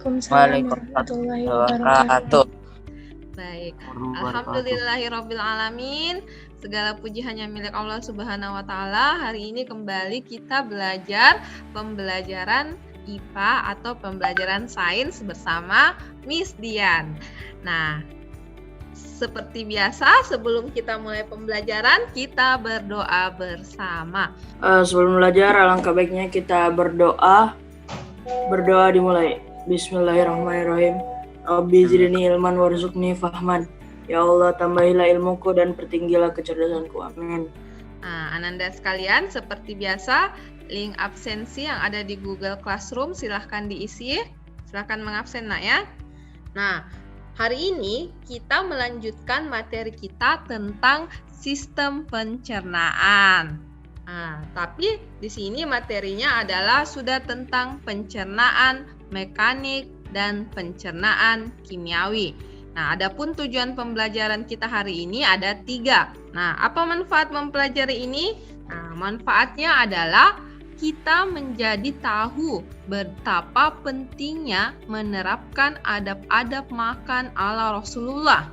Waalaikumsalam Waalaikumsalam warahmatullahi wabarakatuh. wabarakatuh. Baik, alhamdulillahirobbilalamin. Segala puji hanya milik Allah Subhanahu wa taala. Hari ini kembali kita belajar pembelajaran IPA atau pembelajaran sains bersama Miss Dian. Nah, seperti biasa sebelum kita mulai pembelajaran, kita berdoa bersama. Sebelum belajar, alangkah baiknya kita berdoa. Berdoa dimulai. Bismillahirrahmanirrahim. Rabbi zidni ilman warzuqni fahman. Ya Allah, tambahilah ilmuku dan pertinggilah kecerdasanku. Amin. Nah, Ananda sekalian, seperti biasa, link absensi yang ada di Google Classroom silahkan diisi. Silahkan mengabsen, nak ya. Nah, hari ini kita melanjutkan materi kita tentang sistem pencernaan. Nah, tapi di sini materinya adalah sudah tentang pencernaan mekanik dan pencernaan kimiawi. Nah, adapun tujuan pembelajaran kita hari ini ada 3. Nah, apa manfaat mempelajari ini? Nah, manfaatnya adalah kita menjadi tahu betapa pentingnya menerapkan adab-adab makan ala Rasulullah.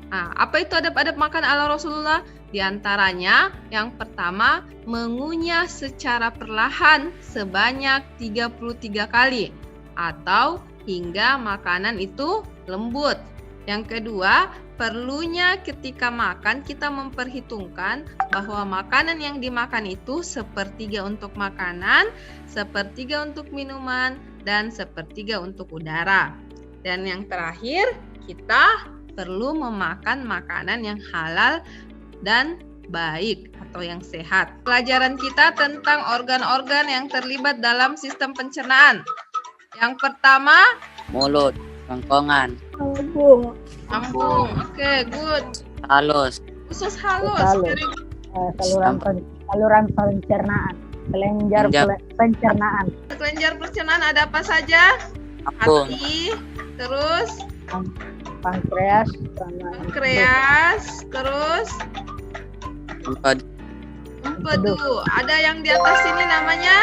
Nah, apa itu adab-adab makan ala Rasulullah? Di antaranya, yang pertama, mengunyah secara perlahan sebanyak 33 kali atau hingga makanan itu lembut. Yang kedua, perlunya ketika makan kita memperhitungkan bahwa makanan yang dimakan itu sepertiga untuk makanan, sepertiga untuk minuman, dan sepertiga untuk udara. Dan yang terakhir, kita perlu memakan makanan yang halal dan baik atau yang sehat. Pelajaran kita tentang organ-organ yang terlibat dalam sistem pencernaan. Yang pertama, Mulut, kerongkongan, lambung. Oke, good. halus, Usus halus. Halus. Saluran pencernaan, kelenjar pencernaan, Kelenjar pencernaan ada apa saja? lambung, Hati, terus pankreas, pankreas, terus empedu, empedu. Ada yang di atas ini namanya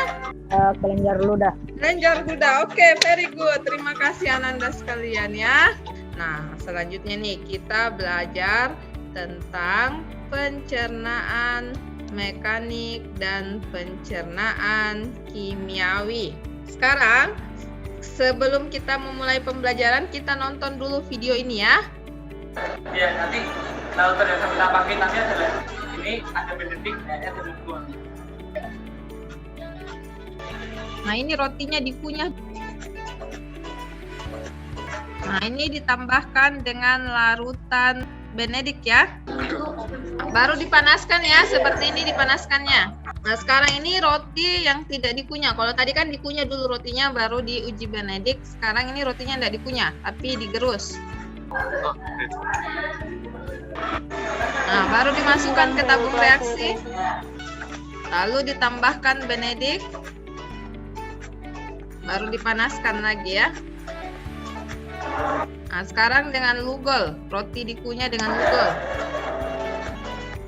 kelenjar ludah. kelenjar kuda. Oke, very good. Terima kasih Ananda sekalian ya. Nah, selanjutnya nih kita belajar tentang pencernaan mekanik dan pencernaan kimiawi. Sekarang, sebelum kita memulai pembelajaran, kita nonton dulu video ini ya. Ya, nanti kalau ternyata kita pakai nanti adalah ini ada benefit, ada buah. Nah, ini rotinya dikunyah. Nah, ini ditambahkan dengan larutan Benedict ya. Baru dipanaskan ya, seperti ini dipanaskannya. Nah, sekarang ini roti yang tidak dikunyah. Kalau tadi kan dikunyah dulu rotinya, baru diuji Benedict. Sekarang ini rotinya tidak dikunyah, tapi digerus. Nah, baru dimasukkan ke tabung reaksi. Lalu ditambahkan Benedict. Baru dipanaskan lagi ya. Nah, sekarang dengan lugol, roti dikunyah dengan lugol.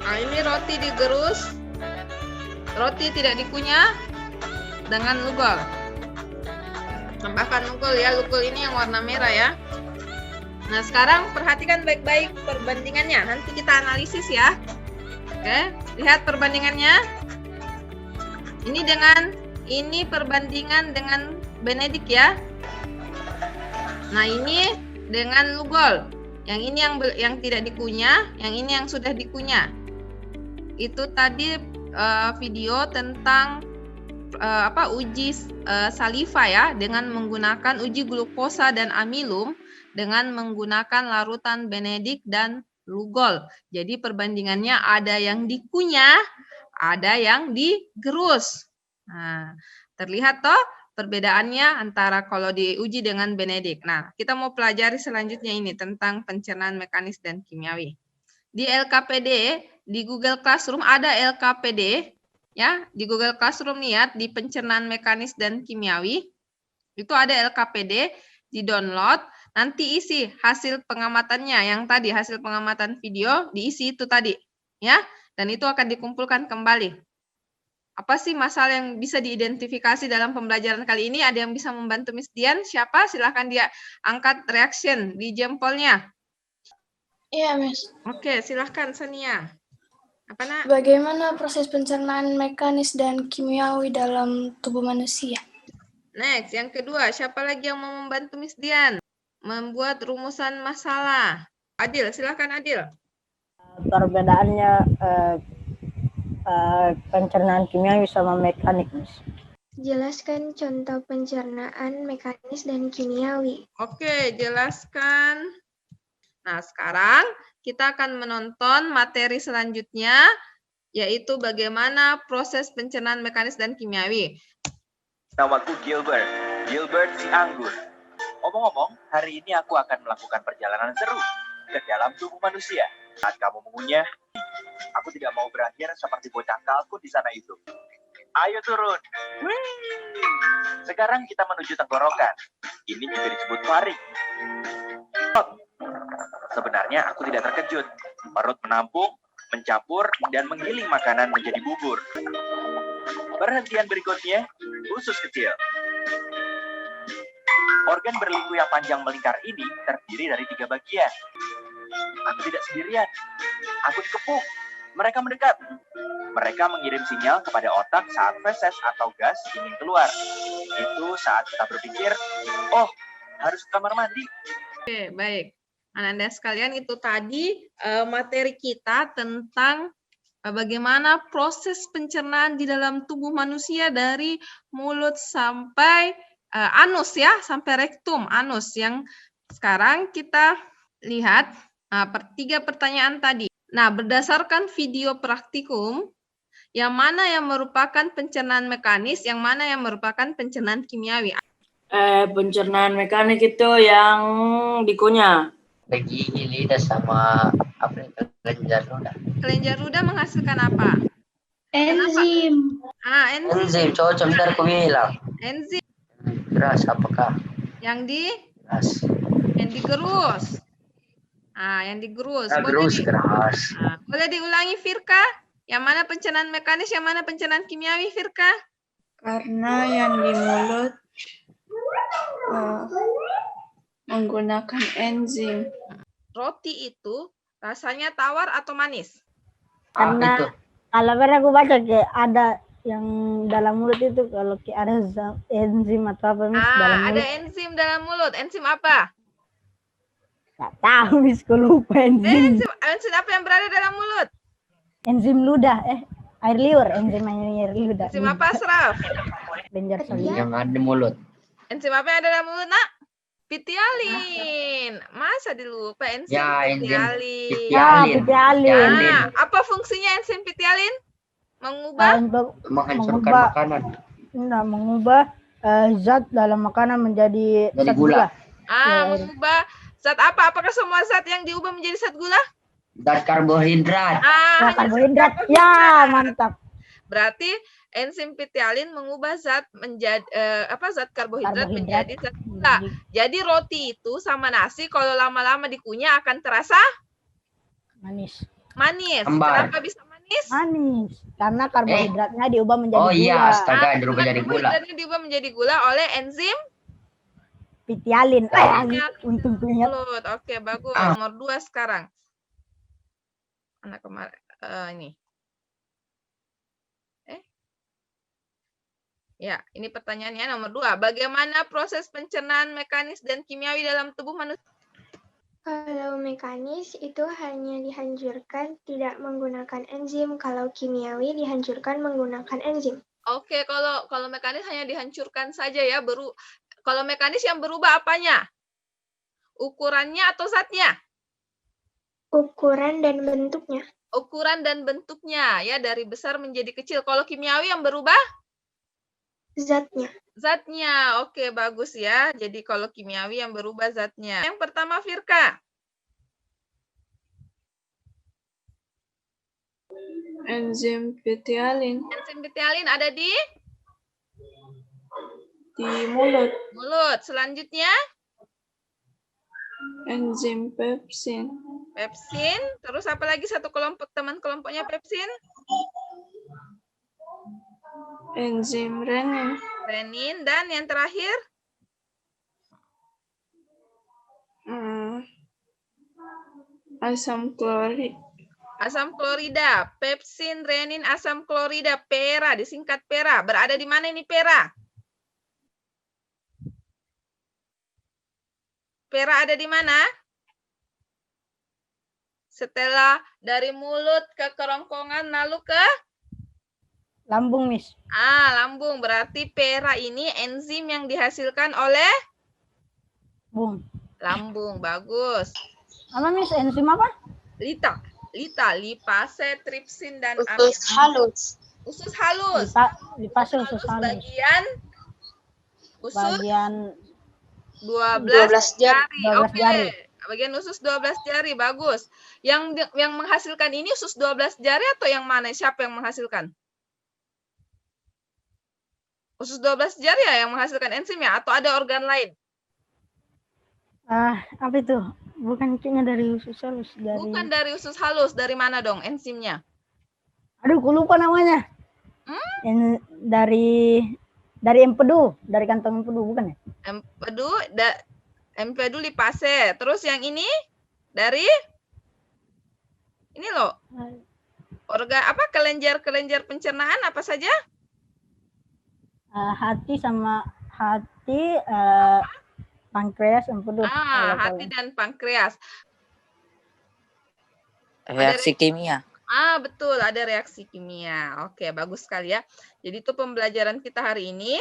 Nah, ini roti digerus, roti tidak dikunyah dengan lugol. Tambahkan lugol ya, lugol ini yang warna merah ya. Nah, sekarang perhatikan baik-baik perbandingannya, nanti kita analisis ya. Oke, lihat perbandingannya. Ini perbandingan dengan Benedict ya. Nah, ini dengan lugol. Yang ini yang tidak dikunyah, yang ini yang sudah dikunyah. Itu tadi video tentang uji saliva ya, dengan menggunakan uji glukosa dan amilum dengan menggunakan larutan Benedict dan lugol. Jadi perbandingannya ada yang dikunyah, ada yang digerus. Nah, terlihat toh perbedaannya antara kalau diuji dengan Benedict. Nah, kita mau pelajari selanjutnya ini tentang pencernaan mekanis dan kimiawi. Di LKPD, di Google Classroom ada LKPD, ya. Di Google Classroom lihat di pencernaan mekanis dan kimiawi. Itu ada LKPD, di-download, nanti isi hasil pengamatannya yang tadi, hasil pengamatan video, diisi itu tadi, ya. Dan itu akan dikumpulkan kembali. Apa sih masalah yang bisa diidentifikasi dalam pembelajaran kali ini? Ada yang bisa membantu Miss Dian? Siapa? Silahkan dia angkat reaction di jempolnya. Iya, Miss. Oke, silahkan Sania. Apa nak? Bagaimana proses pencernaan mekanis dan kimiawi dalam tubuh manusia? Next, yang kedua, siapa lagi yang mau membantu Miss Dian? Membuat rumusan masalah. Adil, silahkan Adil. Perbedaannya pencernaan kimiawi sama mekanik, Mas. Jelaskan contoh pencernaan mekanis dan kimiawi. Oke, jelaskan. Nah, sekarang kita akan menonton materi selanjutnya, yaitu bagaimana proses pencernaan mekanis dan kimiawi. Namaku Gilbert. Gilbert si anggur. Ngomong-ngomong, hari ini aku akan melakukan perjalanan seru ke dalam tubuh manusia. Saat kamu mengunyah, aku tidak mau berakhir seperti bocah kalkun di sana itu. Ayo turun. Sekarang kita menuju tenggorokan. Ini juga disebut faring. Sebenarnya aku tidak terkejut. Perut menampung, mencampur, dan menggiling makanan menjadi bubur. Perhentian berikutnya, usus kecil. Organ berliku yang panjang melingkar ini terdiri dari 3 bagian. Aku tidak sendirian. Aku dikepung. Mereka mendekat. Mereka mengirim sinyal kepada otak saat feses atau gas ingin keluar. Itu saat kita berpikir, oh, harus ke kamar mandi. Oke, baik. Anak-anak sekalian, itu tadi materi kita tentang bagaimana proses pencernaan di dalam tubuh manusia dari mulut sampai anus ya, sampai rektum, anus. Yang sekarang kita lihat 3 pertanyaan tadi. Nah, berdasarkan video praktikum, yang mana yang merupakan pencernaan mekanis, yang mana yang merupakan pencernaan kimiawi? Pencernaan mekanik itu yang dikunyah. Bagi lidah sama kelenjar ludah. Kelenjar ludah menghasilkan apa? Enzim. Enzim. Enzim, cocok ntar aku bilang. Enzim. Keras apakah? Keras. Yang digerus. Yang digerus. Gerus keras. Boleh diulangi Firka? Yang mana pencernaan mekanis, yang mana pencernaan kimiawi, Firka? Karena yang di mulut menggunakan enzim. Roti itu rasanya tawar atau manis? Karena kalau pernah aku baca kayak ada yang dalam mulut itu kalau kayak ada enzim atau apa Miss dalam mulut. Ada enzim dalam mulut. Enzim apa? Nggak tahu Miss, aku lupa enzim. Enzim apa yang berada dalam mulut? Enzim ludah, air liur, enzim air ludah. Enzim apa, Asraf? Kelenjar salivary. Yang ada di mulut. Enzim apa yang ada dalam mulut, Nak? Pitialin. Masa dilupa enzim pitialin? Pitialin. Apa fungsinya enzim pitialin? Mengubah? Menghancurkan makanan. Mengubah zat dalam makanan menjadi zat gula. Mengubah zat apa? Apakah semua zat yang diubah menjadi zat gula? Zat karbohidrat. Karbohidrat. Ya, mantap. Berarti enzim pitialin mengubah zat menjadi zat karbohidrat menjadi zat gula. Jadi roti itu sama nasi kalau lama-lama dikunyah akan terasa manis. Kenapa bisa manis? Manis. Karena karbohidratnya diubah menjadi gula. Oh iya, astaga, diubah menjadi gula. Karbohidratnya diubah menjadi gula oleh enzim pitialin. Untung ingat. Oke, bagus. Nomor 2 sekarang. Anak kemarin ini. Ya, ini pertanyaannya nomor 2. Bagaimana proses pencernaan mekanis dan kimiawi dalam tubuh manusia? Kalau mekanis itu hanya dihancurkan tidak menggunakan enzim. Kalau kimiawi dihancurkan menggunakan enzim. Oke, kalau mekanis hanya dihancurkan saja ya. Kalau mekanis yang berubah apanya? Ukurannya atau zatnya? Ukuran dan bentuknya. Ukuran dan bentuknya ya, dari besar menjadi kecil. Kalau kimiawi yang berubah? Zatnya. Zatnya. Oke, bagus ya. Jadi kalau kimiawi yang berubah zatnya. Yang pertama Firka. Enzim pitialin. Enzim pitialin ada di mulut. Mulut. Selanjutnya Enzim pepsin. Pepsin. Terus apa lagi satu kelompok, teman kelompoknya pepsin? Enzim renin. Renin. Dan yang terakhir? Asam klorid. Asam klorida. Pepsin, renin, asam klorida. PERA, disingkat PERA. Berada di mana ini PERA? PERA ada di mana? Setelah dari mulut ke kerongkongan lalu ke Lambung, Miss. lambung. Berarti PERA ini enzim yang dihasilkan oleh lambung. Bagus. Apa, Miss? Enzim apa? Lipase, tripsin dan Usus halus. Usus halus. Lipase usus halus. Bagian 12 jari. jari. 12 Oke. jari. Bagian usus 12 jari. Bagus. Yang menghasilkan ini usus 12 jari atau yang mana? Siapa yang menghasilkan? Usus 12 jari ya yang menghasilkan enzim ya? Atau ada organ lain? Apa itu? Bukan kayaknya dari usus halus. Bukan dari usus halus. Dari mana dong enzimnya? Aduh, aku lupa namanya. Dari empedu, dari kantong empedu, bukan ya? Empedu lipase. Terus yang ini dari ini loh. Organ apa? Kelenjar pencernaan apa saja? Hati, pankreas, empedu. Hati dan pankreas. Reaksi kimia. Betul, ada reaksi kimia. Oke, bagus sekali ya. Jadi itu pembelajaran kita hari ini.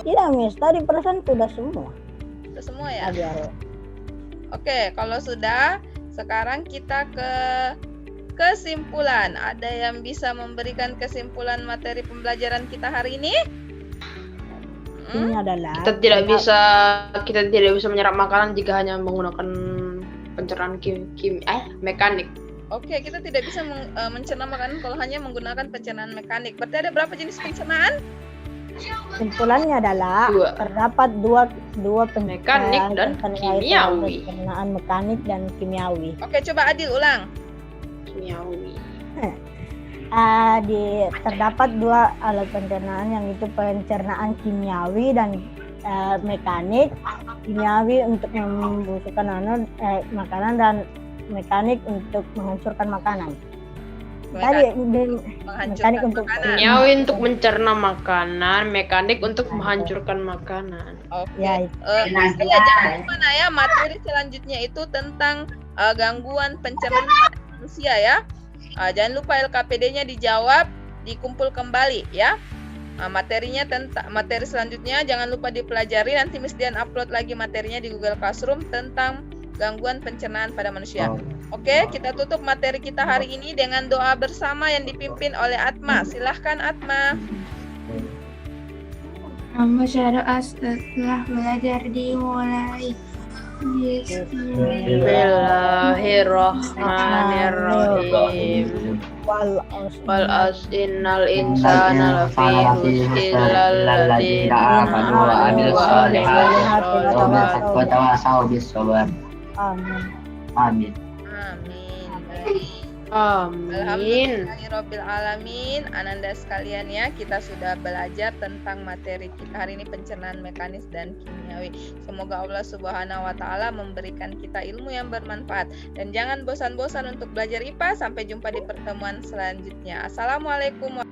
Tidak, Miss. Tadi perasaan sudah semua. Sudah semua ya? Ada. Oke, kalau sudah, sekarang kita ke kesimpulan. Ada yang bisa memberikan kesimpulan materi pembelajaran kita hari ini? Ini adalah kita tidak bisa menyerap makanan jika hanya menggunakan pencernaan mekanik. Oke, kita tidak bisa mencerna makanan kalau hanya menggunakan pencernaan mekanik. Berarti ada berapa jenis pencernaan? Kesimpulannya adalah terdapat dua mekanik dan kimiawi. Pencernaan mekanik dan kimiawi. Oke, coba Adil ulang. Kimiawi. Terdapat dua alat pencernaan, yang itu pencernaan kimiawi dan mekanik. Kimiawi untuk membusukkan makanan dan mekanik untuk menghancurkan makanan. Mekanik untuk kimiawi untuk mencerna makanan, mekanik untuk menghancurkan makanan. Oke. Jangan lupa ya, materi selanjutnya itu tentang gangguan pencernaan manusia ya. Jangan lupa LKPD-nya dijawab, dikumpul kembali ya. Materinya materi selanjutnya jangan lupa dipelajari. Nanti Miss Dian upload lagi materinya di Google Classroom tentang gangguan pencernaan pada manusia. Oke, kita tutup materi kita hari ini dengan doa bersama yang dipimpin oleh Atma. Silahkan Atma. Setelah belajar dimulai. Bismillahirrahmanirrahim. Wal as'innal insana lafi illal ladzina amanu wa amilus solihati wa tawasaw bis sabr. Amin. Alhamdulillahirabbil alamin. Ananda sekalian ya, kita sudah belajar tentang materi kita hari ini, pencernaan mekanis dan kimiawi. Semoga Allah Subhanahu wa taala memberikan kita ilmu yang bermanfaat dan jangan bosan-bosan untuk belajar IPA. Sampai jumpa di pertemuan selanjutnya. Assalamualaikum.